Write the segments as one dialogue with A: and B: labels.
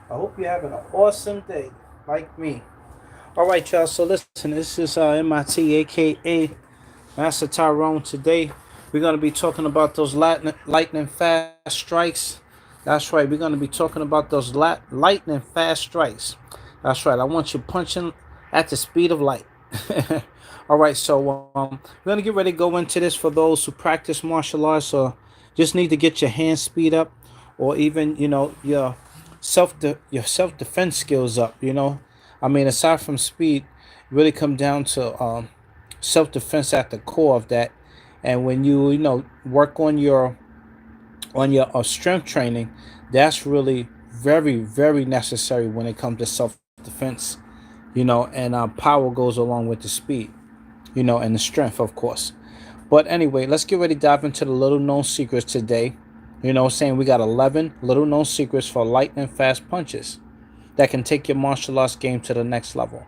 A: I hope you're having an awesome day, like me. All right, y'all. So listen, this is MIT, aka Master Tyrone. Today, we're gonna be talking about those lightning fast strikes. That's right. We're gonna be talking about those lightning fast strikes. That's right. I want you punching at the speed of light. All right. So we're gonna get ready to go into this for those who practice martial arts or just need to get your hands speed up, or even your your self defense skills up. I mean, aside from speed, really come down to self defense at the core of that. And when you work on your strength training, that's really very necessary when it comes to self defense. And power goes along with the speed. And the strength, of course. But anyway, let's get ready to dive into the little known secrets today. Saying we got 11 little known secrets for lightning fast punches that can take your martial arts game to the next level.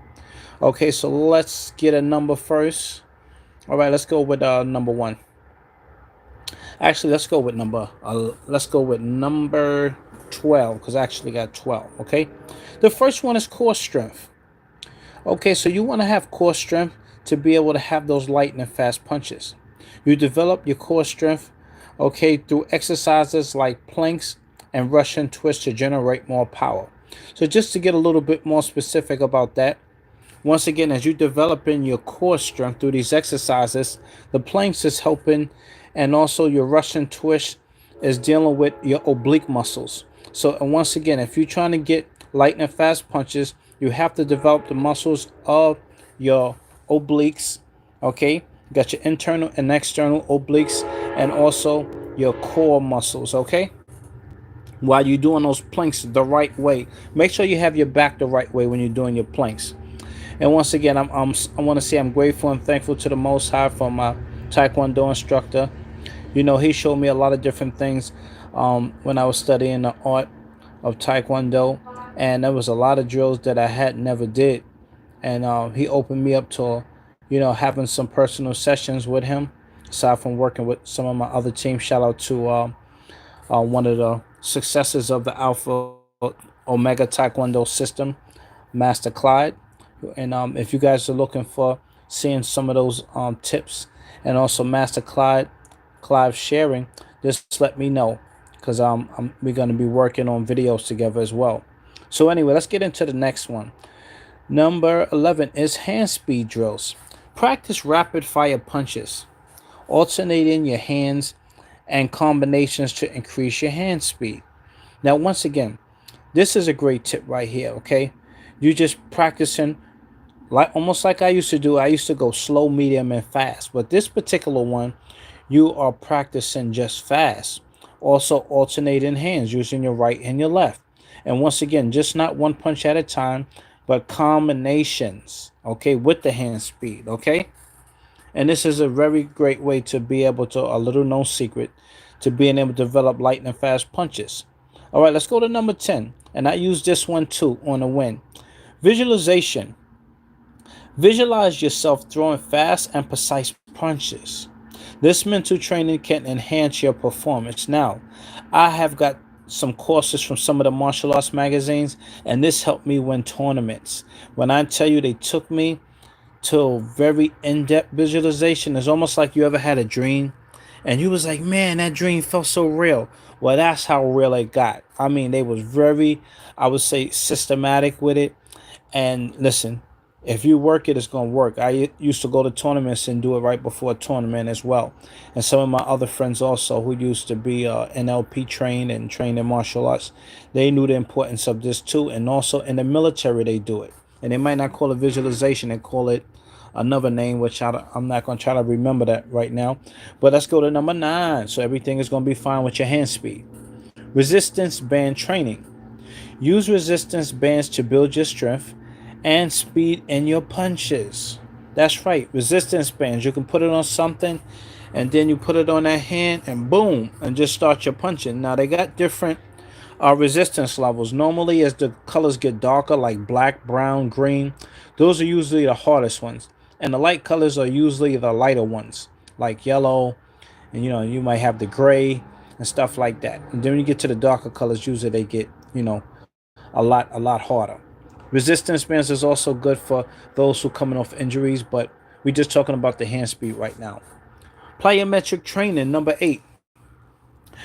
A: Okay, so let's get a number first. All right, let's go with number one. Actually, let's go with number 12 because I actually got 12. Okay, the first one is core strength. Okay, so you want to have core strength to be able to have those lightning fast punches. You develop your core strength, okay, through exercises like planks and Russian twists to generate more power. So just to get a little bit more specific about that, once again, as you developing your core strength through these exercises, the planks is helping, and also your Russian twist is dealing with your oblique muscles. So, and once again, if you're trying to get lightning fast punches, you have to develop the muscles of your obliques. Okay, you got your internal and external obliques, and also your core muscles. Okay, while you're doing those planks the right way, make sure you have your back the right way when you're doing your planks. And once again, I want to say I'm grateful and thankful to the Most High for my Taekwondo instructor. He showed me a lot of different things when I was studying the art of Taekwondo, and there was a lot of drills that I had never did, and he opened me up to, having some personal sessions with him. Aside from working with some of my other teams, shout out to one of the successors of the Alpha Omega Taekwondo system, Master Clyde. And if you guys are looking for seeing some of those tips and also Master Clive sharing, just let me know because we're going to be working on videos together as well. So anyway, let's get into the next one. Number 11 is hand speed drills. Practice rapid fire punches, alternating your hands and combinations to increase your hand speed. Now, once again, this is a great tip right here, okay? You just practicing like almost like I used to do. I used to go slow, medium, and fast. But this particular one, you are practicing just fast. Also alternating hands using your right and your left. And once again, just not one punch at a time, but combinations, okay, with the hand speed, okay? And this is a very great way to be able to, a little known secret, to being able to develop lightning fast punches. All right, let's go to number 10. And I use this one too on a win. Visualization. Visualize yourself throwing fast and precise punches. This mental training can enhance your performance. Now, I have got some courses from some of the martial arts magazines, and this helped me win tournaments. When I tell you they took me to a very in-depth visualization, it's almost like you ever had a dream and you was like, man, that dream felt so real. Well, that's how real it got. I mean, they was very, I would say, systematic with it. And listen, if you work it, it's going to work. I used to go to tournaments and do it right before a tournament as well. And some of my other friends also who used to be NLP trained and trained in martial arts, they knew the importance of this too. And also in the military, they do it. And they might not call it visualization, they call it another name, which I'm not going to try to remember that right now. But let's go to number 9. So everything is going to be fine with your hand speed. Resistance band training. Use resistance bands to build your strength and speed in your punches. That's right, resistance bands. You can put it on something and then you put it on that hand and boom, and just start your punching. Now they got different resistance levels. Normally, as the colors get darker, like black, brown, green, those are usually the hardest ones. And the light colors are usually the lighter ones, like yellow, and you might have the gray and stuff like that. And then when you get to the darker colors, usually they get a lot harder. Resistance bands is also good for those who coming off injuries, but we're just talking about the hand speed right now. Plyometric training number 8.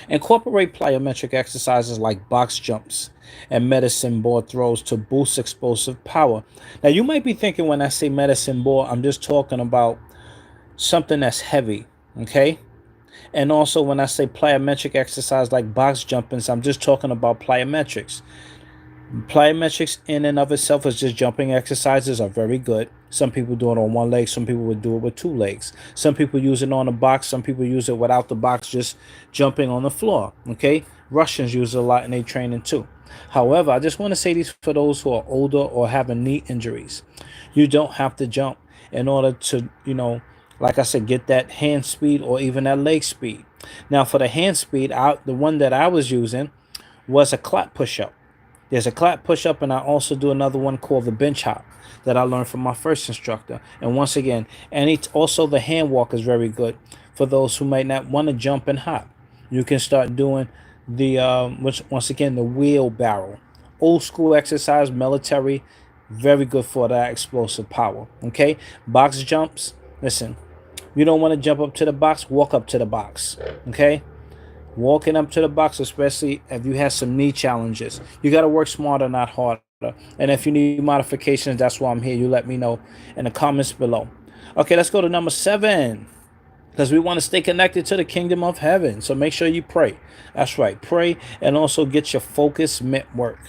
A: Incorporate plyometric exercises like box jumps and medicine ball throws to boost explosive power. Now, you might be thinking when I say medicine ball, I'm just talking about something that's heavy, okay? And also, when I say plyometric exercise like box jumpings, I'm just talking about plyometrics. Plyometrics in and of itself is just jumping exercises are very good. Some people do it on one leg, some people would do it with two legs. Some people use it on a box, some people use it without the box, just jumping on the floor. Okay? Russians use it a lot in their training too. However, I just want to say these for those who are older or having knee injuries. You don't have to jump in order to, like I said, get that hand speed or even that leg speed. Now, for the hand speed, the one that I was using was a clap push up. There's a clap push up, and I also do another one called the bench hop that I learned from my first instructor. And once again, also the hand walk is very good for those who might not want to jump and hop. You can start doing which once again the wheelbarrow, old school exercise, military, very good for that explosive power. Okay, box jumps. Listen, you don't want to jump up to the box, walk up to the box. Okay, walking up to the box, especially if you have some knee challenges. You got to work smarter, not harder. And if you need modifications, that's why I'm here. You let me know in the comments below. Okay, let's go to number 7. Because we want to stay connected to the kingdom of heaven. So make sure you pray. That's right. Pray and also get your focus mitt work.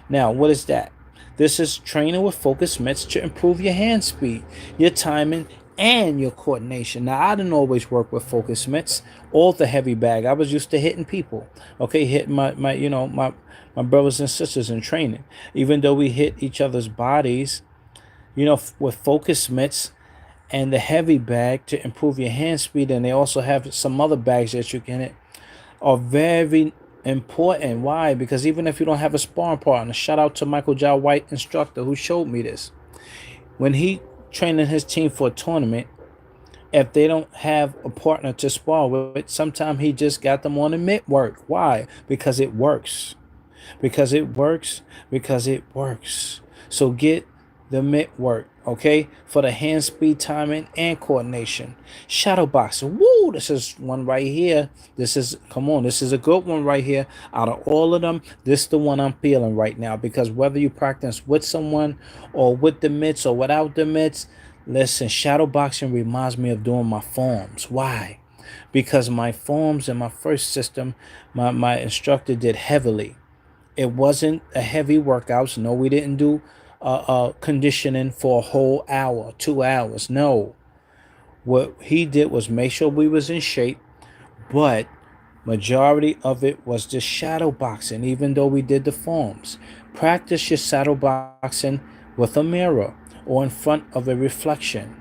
A: Now, what is that? This is training with focus mitts to improve your hand speed, your timing, and your coordination. Now, I didn't always work with focus mitts or the heavy bag. I was used to hitting people. Okay, hitting my brothers and sisters in training. Even though we hit each other's bodies, with focus mitts and the heavy bag to improve your hand speed, and they also have some other bags that you can hit, are very important. Why? Because even if you don't have a sparring partner, shout out to Michael J. White, instructor, who showed me this. When he training his team for a tournament, if they don't have a partner to spar with, sometimes he just got them on the mitt work. Why? Because it works. Because it works. Because it works. So get the mitt work, okay, for the hand speed, timing, and coordination. Shadow boxing. Woo! This is one right here. This is a good one right here. Out of all of them, this is the one I'm feeling right now, because whether you practice with someone or with the mitts or without the mitts, listen, shadow boxing reminds me of doing my forms. Why? Because my forms in my first system, my instructor did heavily. It wasn't a heavy workouts. No, we didn't do conditioning for a whole hour, 2 hours. No, what he did was make sure we was in shape, but majority of it was just shadow boxing. Even though we did the forms, practice your shadow boxing with a mirror or in front of a reflection.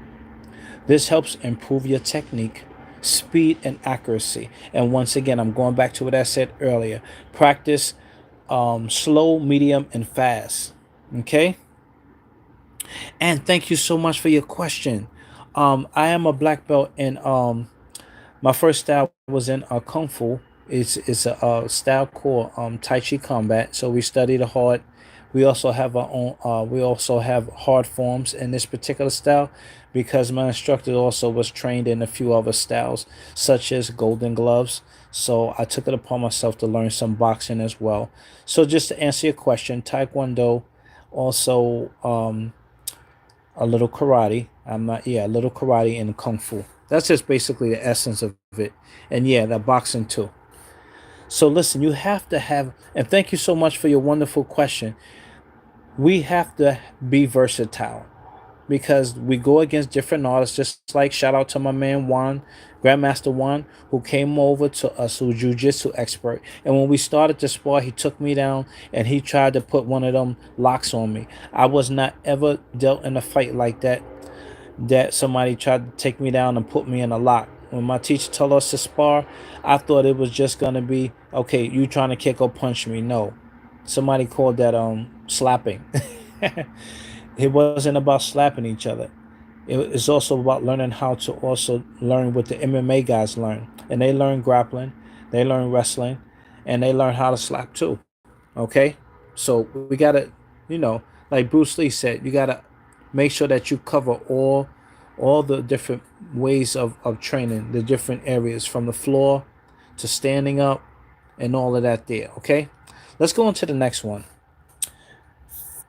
A: This helps improve your technique, speed, and accuracy. And once again, I'm going back to what I said earlier. Practice slow, medium, and fast. Okay. And thank you so much for your question. I am a black belt in my first style was in kung fu. It's a style called Tai Chi combat. So we study the hard. We also have our own. We also have hard forms in this particular style, because my instructor also was trained in a few other styles, such as golden gloves. So I took it upon myself to learn some boxing as well. So just to answer your question, Taekwondo, also a little karate. A little karate and kung fu. That's just basically the essence of it. And yeah, that boxing too. So listen, you have to have, and thank you so much for your wonderful question. We have to be versatile, because we go against different artists. Just like shout out to my man Juan, Grandmaster Juan, who came over to us, who's jiu-jitsu expert. And when we started to spar, he took me down and he tried to put one of them locks on me. I was not ever dealt in a fight like that somebody tried to take me down and put me in a lock. When my teacher told us to spar, I thought it was just gonna be, okay, you trying to kick or punch me. No. Somebody called that slapping. It wasn't about slapping each other. It's also about learning how to also learn what the MMA guys learn. And they learn grappling, they learn wrestling, and they learn how to slap too. Okay? So we gotta, you know, like Bruce Lee said, you gotta make sure that you cover all the different ways of training, the different areas from the floor to standing up and all of that there. Okay. Let's go on to the next one.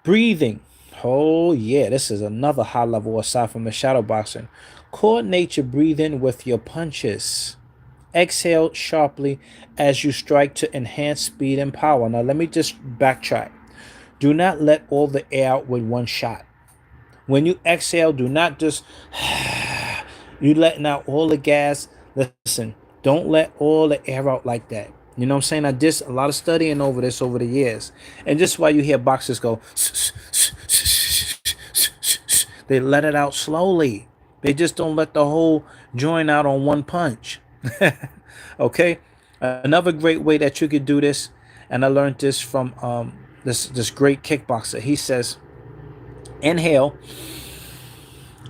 A: Breathing. Oh yeah, this is another high level aside from the shadow boxing. Coordinate your breathing with your punches. Exhale sharply as you strike to enhance speed and power. Now let me just backtrack. Do not let all the air out with one shot. When you exhale, do not just you letting out all the gas. Listen, don't let all the air out like that. You know what I'm saying? I did a lot of studying over this over the years. And just why you hear boxers go, they let it out slowly. They just don't let the whole joint out on one punch. Okay? Another great way that you could do this, and I learned this from this great kickboxer. He says, inhale,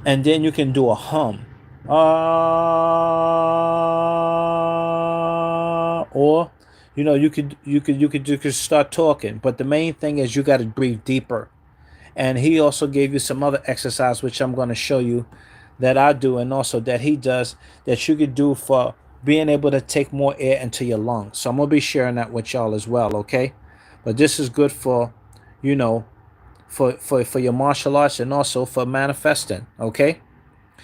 A: and then you can do a hum. Or you could start talking, but the main thing is you got to breathe deeper. And he also gave you some other exercise which I'm going to show you that I do and also that he does that you could do for being able to take more air into your lungs. So I'm going to be sharing that with y'all as well, okay? But this is good for, you know, for your martial arts and also for manifesting, okay?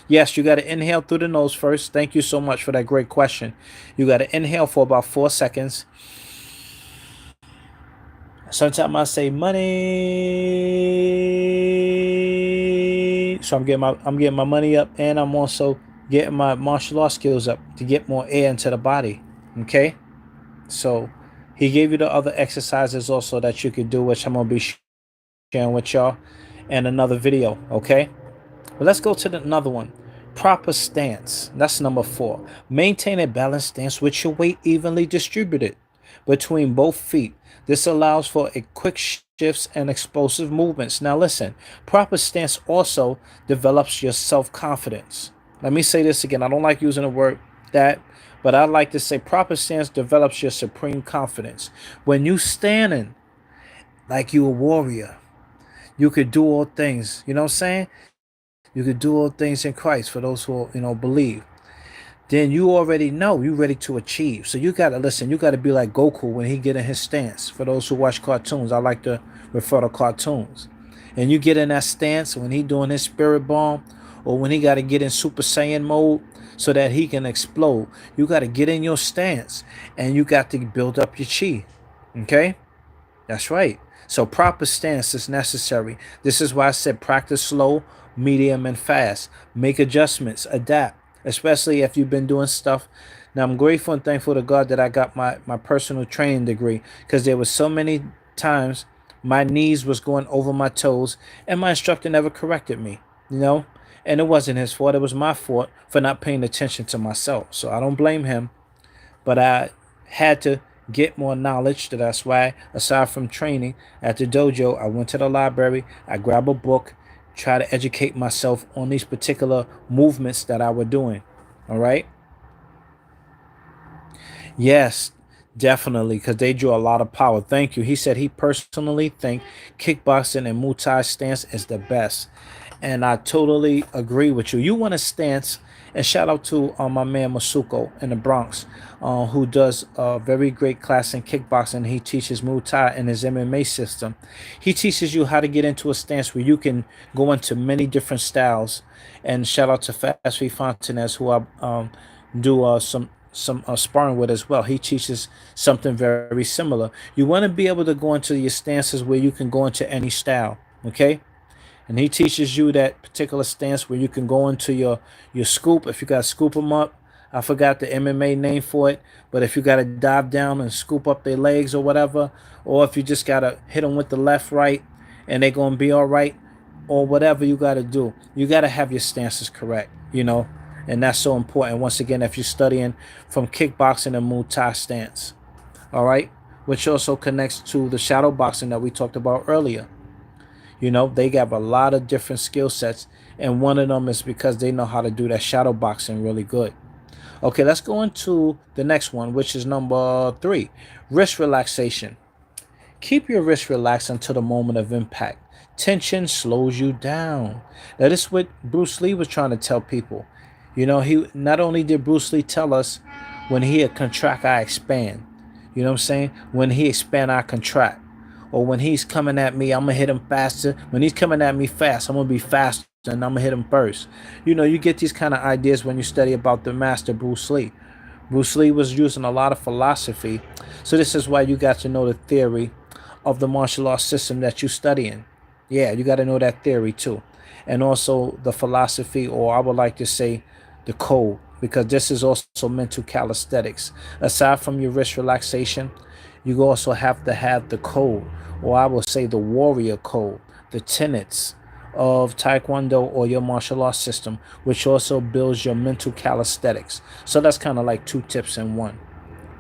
A: Yes, you got to inhale through the nose first. Thank you so much for that great question. You got to inhale for about 4 seconds. Sometimes I say money, so I'm getting my money up, and I'm also getting my martial arts skills up to get more air into the body. Okay, so he gave you the other exercises also that you could do, which I'm gonna be sharing with y'all in another video. Okay. But let's go to another one. Proper stance. That's number 4. Maintain a balanced stance with your weight evenly distributed between both feet. This allows for a quick shifts and explosive movements. Now listen, proper stance also develops your self-confidence. Let me say this again. I don't like using the word that, but I like to say proper stance develops your supreme confidence. When you standing like you a warrior, you could do all things. You know what I'm saying? You could do all things in Christ for those who believe. Then you already know you're ready to achieve. So you gotta listen. You gotta be like Goku when he get in his stance. For those who watch cartoons, I like to refer to cartoons. And you get in that stance when he doing his spirit bomb, or when he gotta get in Super Saiyan mode so that he can explode. You gotta get in your stance, and you got to build up your chi. Okay. That's right. So proper stance is necessary. This is why I said practice slow, medium, and fast. Make adjustments, adapt, especially if you've been doing stuff. Now I'm grateful and thankful to God that I got my personal training degree, because there was so many times my knees was going over my toes and my instructor never corrected me, you know? And it wasn't his fault. It was my fault for not paying attention to myself. So I don't blame him, but I had to get more knowledge. That's why, aside from training at the dojo, I went to the library, I grabbed a book, try to educate myself on these particular movements that I were doing. All right. Yes, definitely, because they drew a lot of power. Thank you. He said he personally think kickboxing and Muay Thai stance is the best. And I totally agree with you. You want a stance, and shout out to my man Masuko in the Bronx, who does a very great class in kickboxing. He teaches Muay Thai in his MMA system. He teaches you how to get into a stance where you can go into many different styles. And shout out to Fast Fontanez, who I do some sparring with as well. He teaches something very similar. You want to be able to go into your stances where you can go into any style. Okay. And he teaches you that particular stance where you can go into your scoop. If you got to scoop them up, I forgot the MMA name for it, but if you got to dive down and scoop up their legs or whatever, or if you just got to hit them with the left, right, and they're going to be all right, or whatever you got to do, you got to have your stances correct, and that's so important. Once again, if you're studying from kickboxing and Muay Thai stance, all right, which also connects to the shadow boxing that we talked about earlier. They got a lot of different skill sets, and one of them is because they know how to do that shadow boxing really good. Okay, let's go into the next one, which is number 3, wrist relaxation. Keep your wrist relaxed until the moment of impact. Tension slows you down. Now, this is what Bruce Lee was trying to tell people. He not only did Bruce Lee tell us when he contract, I expand. You know what I'm saying? When he expand, I contract. Or when he's coming at me, I'm gonna hit him faster. When he's coming at me fast, I'm gonna be faster and I'm gonna hit him first. You get these kind of ideas when you study about the master Bruce Lee. Bruce Lee was using a lot of philosophy. So this is why you got to know the theory of the martial arts system that you're studying. Yeah, you got to know that theory too. And also the philosophy, or I would like to say the code, because this is also mental calisthenics. Aside from your wrist relaxation, you also have to have the code, or I will say the warrior code, the tenets of Taekwondo or your martial arts system, which also builds your mental calisthenics. So that's kind of like two tips in one.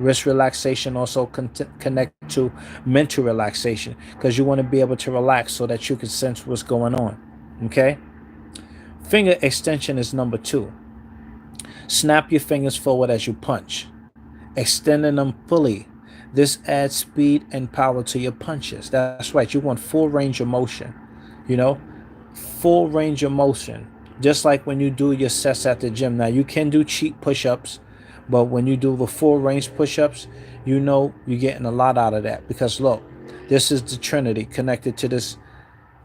A: Wrist relaxation also connect to mental relaxation, because you want to be able to relax so that you can sense what's going on. Okay? Finger extension is number 2. Snap your fingers forward as you punch, extending them fully. This adds speed and power to your punches. That's right. You want full range of motion. You know, full range of motion. Just like when you do your sets at the gym. Now, you can do cheat push-ups, but when you do the full range push-ups, you're getting a lot out of that. Because look, this is the Trinity connected to this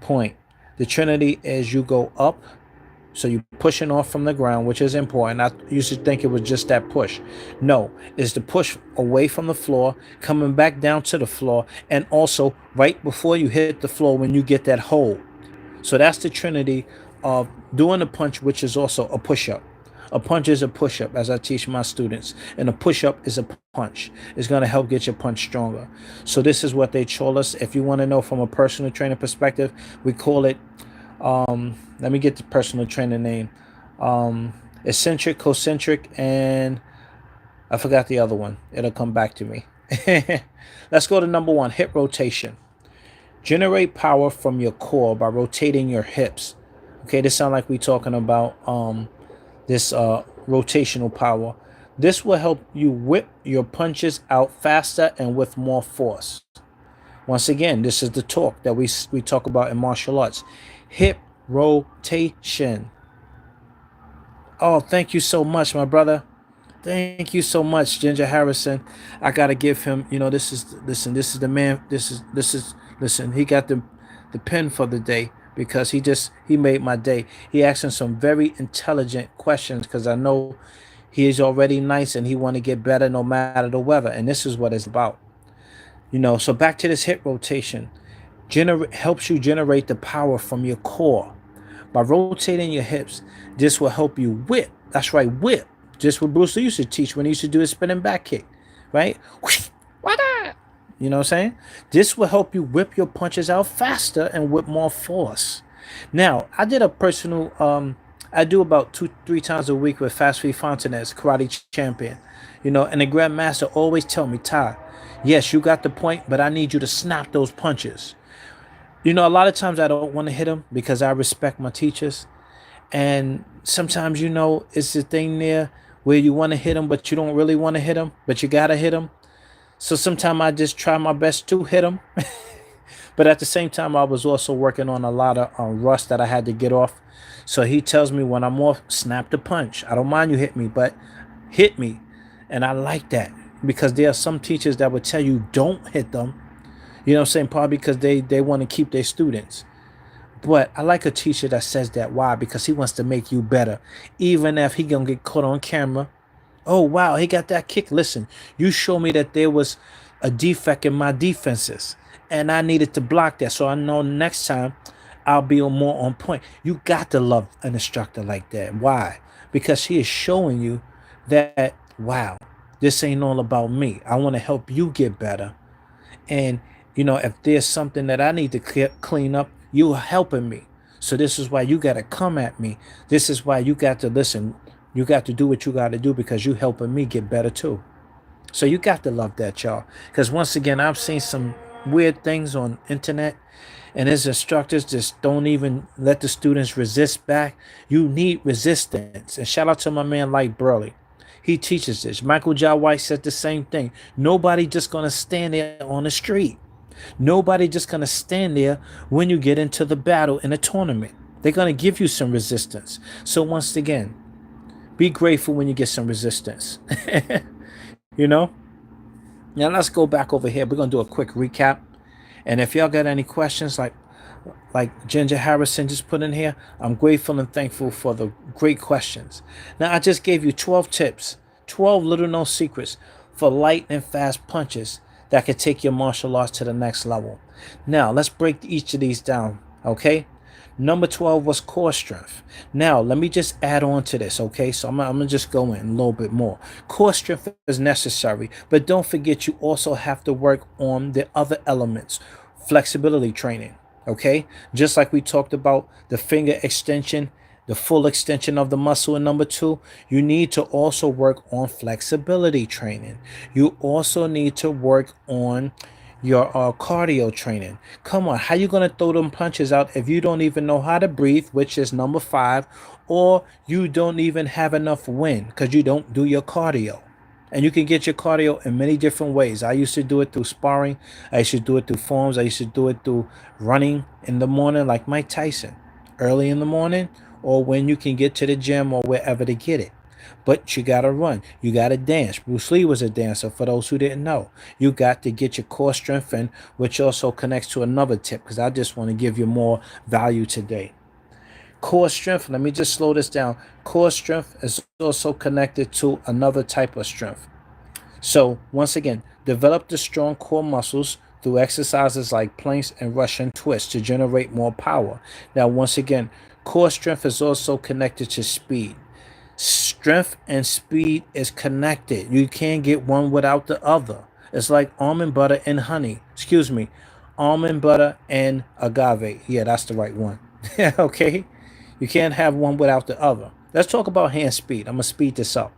A: point. The Trinity is you go up, so you're pushing off from the ground, which is important. I used to think it was just that push. No, it's the push away from the floor, coming back down to the floor, and also right before you hit the floor when you get that hold. So that's the Trinity of doing a punch, which is also a push-up. A punch is a push-up, as I teach my students, and a push-up is a punch. It's going to help get your punch stronger. So this is what they told us. If you want to know from a personal trainer perspective, we call it, let me get the personal trainer name, eccentric, concentric, and I forgot the other one. It'll come back to me. Let's go to number 1, hip rotation. Generate power from your core by rotating your hips. Okay, this sounds like we're talking about this rotational power. This will help you whip your punches out faster and with more force. Once again, this is the talk that we talk about in martial arts. Hip rotation. Oh, thank you so much, my brother. Thank you so much, Ginger Harrison. I gotta give him, this is the man. Listen, he got the pen for the day, because he made my day. He asking some very intelligent questions, because I know he is already nice and he want to get better no matter the weather. And this is what it's about. So back to this hip rotation. Helps you generate the power from your core. By rotating your hips, this will help you whip. That's right, whip. Just what Bruce Lee used to teach when he used to do his spinning back kick, right? You know what I'm saying? This will help you whip your punches out faster and with more force. Now, I did a personal, I do about 2-3 times a week with Fast Free Fontanez, karate champion. And the grandmaster always tell me, Ty, yes, you got the point, but I need you to snap those punches. A lot of times I don't want to hit them because I respect my teachers. And sometimes, it's the thing there where you want to hit them, but you don't really want to hit them, but you got to hit them. So sometimes I just try my best to hit them. But at the same time, I was also working on a lot of rust that I had to get off. So he tells me when I'm off, snap the punch. I don't mind you hit me, but hit me. And I like that, because there are some teachers that would tell you don't hit them. You know what I'm saying? Probably because they want to keep their students. But I like a teacher that says that. Why? Because he wants to make you better. Even if he going to get caught on camera. Oh, wow, he got that kick. Listen, you show me that there was a defect in my defenses, and I needed to block that. So I know next time I'll be more on point. You got to love an instructor like that. Why? Because he is showing you that, wow, this ain't all about me. I want to help you get better. And if there's something that I need to clean up, you're helping me. So this is why you got to come at me. This is why you got to listen. You got to do what you got to do, because you helping me get better too. So you got to love that, y'all. Because once again, I've seen some weird things on internet, and his instructors just don't even let the students resist back. You need resistance. And shout out to my man like Burley. He teaches this. Michael Jai White said the same thing. Nobody just going to stand there on the street. Nobody just going to stand there when you get into the battle in a tournament. They're going to give you some resistance. So once again, be grateful when you get some resistance. you know? Now let's go back over here. We're going to do a quick recap. And if y'all got any questions, like Ginger Harrison just put in here, I'm grateful and thankful for the great questions. Now, I just gave you 12 tips, 12 little known secrets for light and fast punches that could take your martial arts to the next level. Now, let's break each of these down, okay? Number 12 was core strength. Now, let me just add on to this, okay? So I'm going to just go in a little bit more. Core strength is necessary, but don't forget you also have to work on the other elements, flexibility training, okay? Just like we talked about the finger extension, the full extension of the muscle in number 2, you need to also work on flexibility training. You also need to work on your cardio training. Come on, how you gonna throw them punches out if you don't even know how to breathe, which is number 5, or you don't even have enough wind because you don't do your cardio? And you can get your cardio in many different ways. I used to do it through sparring. I used to do it through forms. I used to do it through running in the morning like Mike Tyson, early in the morning, or when you can get to the gym or wherever to get it. But you got to run. You got to dance. Bruce Lee was a dancer, for those who didn't know. You got to get your core strength in, which also connects to another tip, because I just want to give you more value today. Core strength, let me just slow this down. Core strength is also connected to another type of strength. So, once again, develop the strong core muscles through exercises like planks and Russian twists to generate more power. Now, once again, core strength is also connected to speed. Strength and speed is connected. You can't get one without the other. It's like almond butter and honey. Excuse me. Almond butter and agave. Yeah, that's the right one. Okay? You can't have one without the other. Let's talk about hand speed. I'm going to speed this up.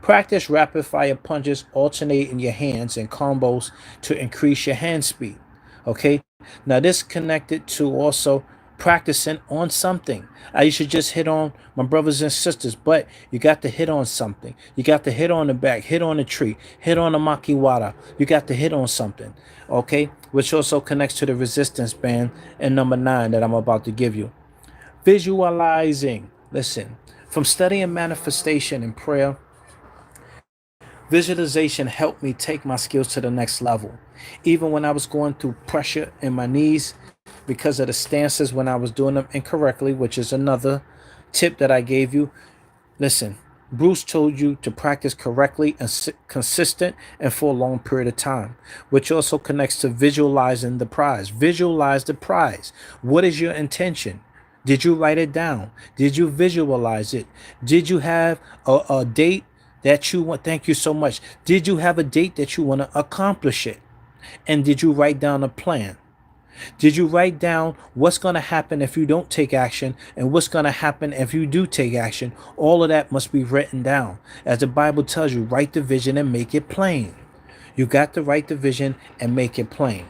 A: Practice rapid fire punches, alternating your hands and combos to increase your hand speed. Okay? Now, this connected to also practicing on something. I should just hit on my brothers and sisters, but you got to hit on something. You got to hit on the back, hit on the tree, hit on the makiwara. You got to hit on something, okay? Which also connects to the resistance band and number 9 that I'm about to give you. Visualizing. Listen, from studying manifestation and prayer, visualization helped me take my skills to the next level. Even when I was going through pressure in my knees because of the stances when I was doing them incorrectly, which is another tip that I gave you. Listen, Bruce told you to practice correctly and consistent and for a long period of time, which also connects to visualizing the prize. Visualize the prize. What is your intention? Did you write it down? Did you visualize it? Did you have a date that you want? Thank you so much. Did you have a date that you want to accomplish it? And did you write down a plan? Did you write down what's going to happen if you don't take action and what's going to happen if you do take action? All of that must be written down. As the Bible tells you, write the vision and make it plain. You got to write the vision and make it plain.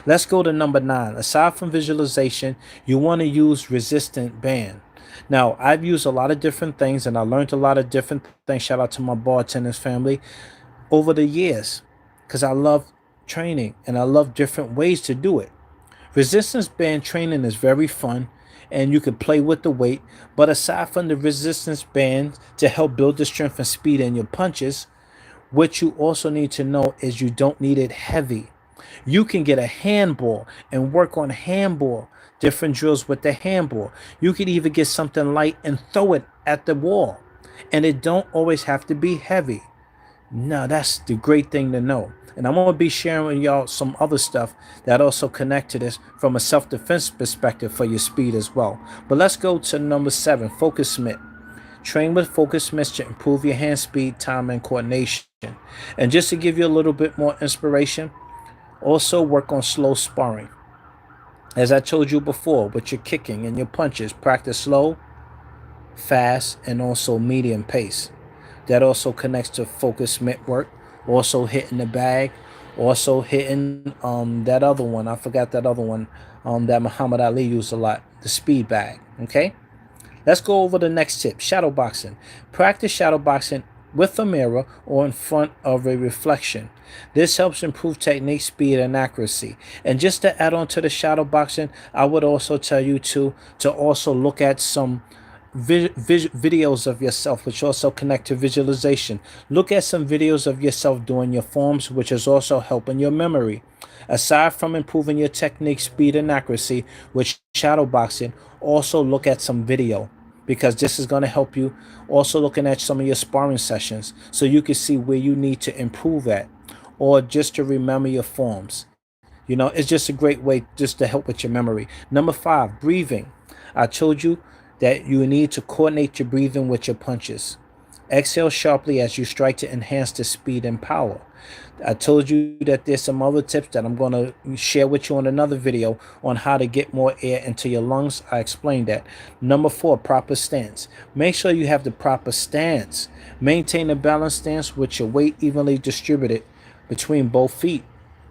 A: Let's go to number 9. Aside from visualization, you want to use resistant band. Now, I've used a lot of different things and I learned a lot of different things. Shout out to my bartenders family over the years because I love training and I love different ways to do it. Resistance band training is very fun and you can play with the weight, but aside from the resistance band to help build the strength and speed in your punches, what you also need to know is you don't need it heavy. You can get a handball and work on handball, different drills with the handball. You can even get something light and throw it at the wall. And it don't always have to be heavy. Now, that's the great thing to know. And I'm going to be sharing with y'all some other stuff that also connect to this from a self-defense perspective for your speed as well. But let's go to number 7, focus mitt. Train with focus mitts to improve your hand speed, time, and coordination. And just to give you a little bit more inspiration, also work on slow sparring. As I told you before, with your kicking and your punches, practice slow, fast, and also medium pace. That also connects to focus mitt work. Also hitting the bag, also hitting that other one. I forgot that other one that Muhammad Ali used a lot, the speed bag. Okay, let's go over the next tip: shadow boxing. Practice shadow boxing with a mirror or in front of a reflection. This helps improve technique, speed, and accuracy. And just to add on to the shadow boxing, I would also tell you to also look at some videos of yourself, which also connect to visualization. Look at some videos of yourself doing your forms, which is also helping your memory. Aside from improving your technique, speed, and accuracy with shadow boxing, also look at some video because this is going to help you. Also, looking at some of your sparring sessions so you can see where you need to improve at or just to remember your forms. It's just a great way just to help with your memory. Number 5, breathing. I told you that you need to coordinate your breathing with your punches. Exhale sharply as you strike to enhance the speed and power. I told you that there's some other tips that I'm going to share with you on another video on how to get more air into your lungs. I explained that. Number 4, proper stance. Make sure you have the proper stance. Maintain a balanced stance with your weight evenly distributed between both feet.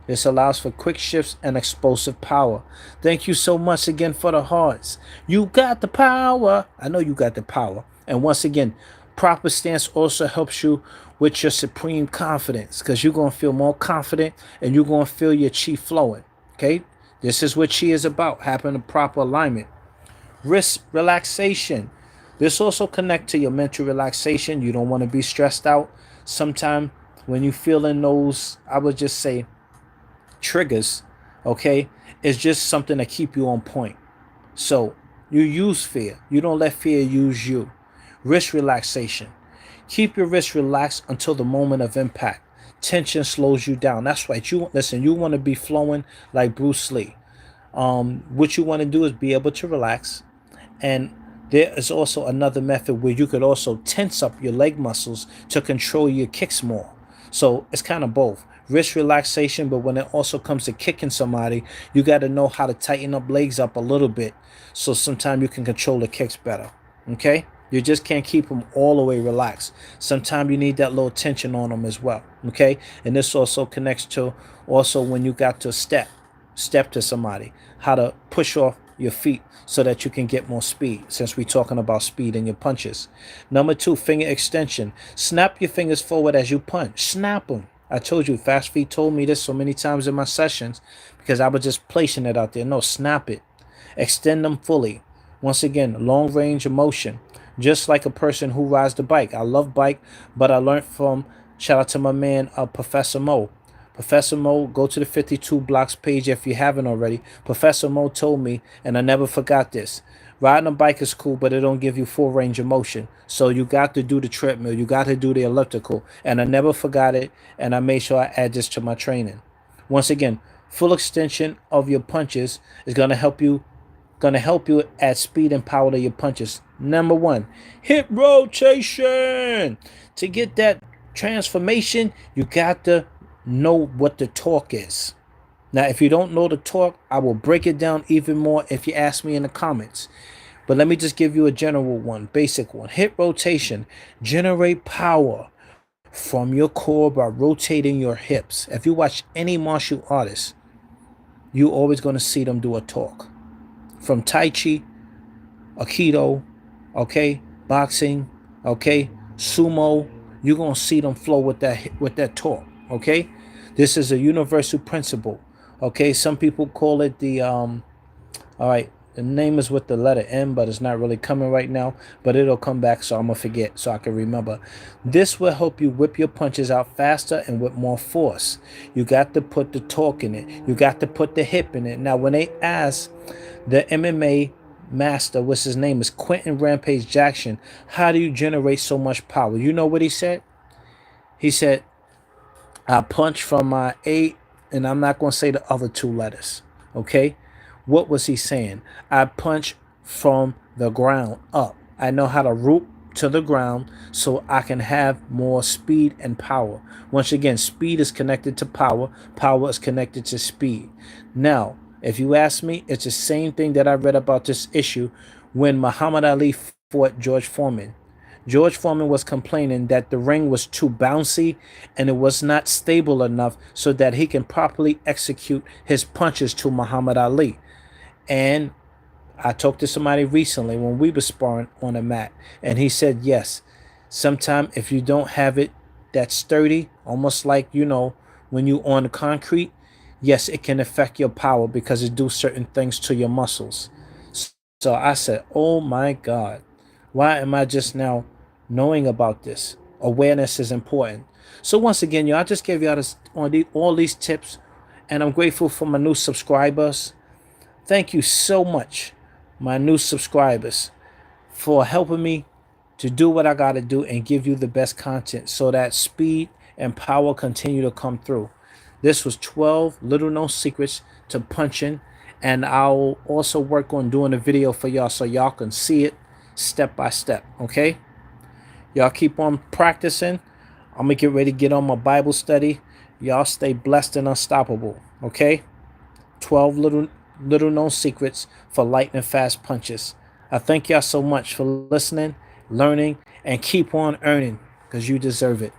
A: This allows for quick shifts and explosive power. Thank you so much again for the hearts. You got the power. I know you got the power. And once again, proper stance also helps you with your supreme confidence because you're going to feel more confident and you're going to feel your chi flowing. Okay? This is what chi is about, having a proper alignment. Wrist relaxation. This also connects to your mental relaxation. You don't want to be stressed out. Sometimes when you feel in those, I would just say, triggers, okay, it's just something to keep you on point. So you use fear. You don't let fear use you. Wrist relaxation. Keep your wrist relaxed until the moment of impact. Tension slows you down. That's right. You want to be flowing like Bruce Lee. What you want to do is be able to relax. And there is also another method where you could also tense up your leg muscles to control your kicks more. So it's kind of both. Wrist relaxation, but when it also comes to kicking somebody, you got to know how to tighten up legs up a little bit. So sometimes you can control the kicks better. Okay? You just can't keep them all the way relaxed. Sometimes you need that little tension on them as well. Okay? And this also connects to also when you got to step to somebody, how to push off your feet so that you can get more speed, since we're talking about speed in your punches. Number 2, finger extension. Snap your fingers forward as you punch. Snap them. I told you, Fast Feet told me this so many times in my sessions because I was just placing it out there. No, snap it. Extend them fully. Once again, long range of motion. Just like a person who rides the bike. I love bike, but I learned from, shout out to my man, Professor Mo. Professor Mo, go to the 52 Blocks page if you haven't already. Professor Mo told me, and I never forgot this. Riding a bike is cool, but it don't give you full range of motion. So you got to do the treadmill. You got to do the elliptical. And I never forgot it, and I made sure I add this to my training. Once again, full extension of your punches is going to help you add speed and power to your punches. Number 1, hip rotation. To get that transformation, you got to know what the torque is. Now, if you don't know the torque, I will break it down even more if you ask me in the comments. But let me just give you a general one, basic one. Hip rotation. Generate power from your core by rotating your hips. If you watch any martial artist, you're always going to see them do a torque. From Tai Chi, Aikido, okay, boxing, okay, sumo, you're going to see them flow with that torque, okay? This is a universal principle, okay? Some people call it all right, the name is with the letter M, but it's not really coming right now, but it'll come back, so I'm going to forget so I can remember. This will help you whip your punches out faster and with more force. You got to put the torque in it. You got to put the hip in it. Now, when they ask the MMA master, what's his name, is Quentin Rampage Jackson, how do you generate so much power? You know what he said? He said, I punch from my A, and I'm not going to say the other 2 letters, okay? What was he saying? I punch from the ground up. I know how to root to the ground so I can have more speed and power. Once again, speed is connected to power. Power is connected to speed. Now, if you ask me, it's the same thing that I read about this issue when Muhammad Ali fought George Foreman. George Foreman was complaining that the ring was too bouncy and it was not stable enough so that he can properly execute his punches to Muhammad Ali. And I talked to somebody recently when we were sparring on a mat, and he said, yes, Sometimes if you don't have it that sturdy, almost like, when you on the concrete, yes, it can affect your power because it do certain things to your muscles. So I said, oh my God, why am I just now knowing about this? Awareness is important. So once again, y'all, I just gave y'all all these tips, and I'm grateful for my new subscribers. Thank you so much, my new subscribers, for helping me to do what I got to do and give you the best content so that speed and power continue to come through. This was 12 little known secrets to punching, and I'll also work on doing a video for y'all so y'all can see it step by step, okay? Y'all keep on practicing. I'm gonna get ready to get on my Bible study. Y'all stay blessed and unstoppable, okay? 12 little known secrets for lightning fast punches. I thank y'all so much for listening, learning, and keep on earning because you deserve it.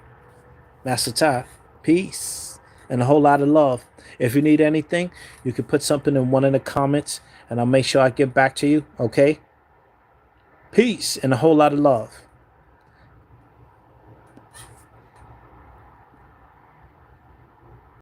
A: Master Ty, peace and a whole lot of love. If you need anything, you can put something in one of the comments and I'll make sure I get back to you, okay? Peace and a whole lot of love.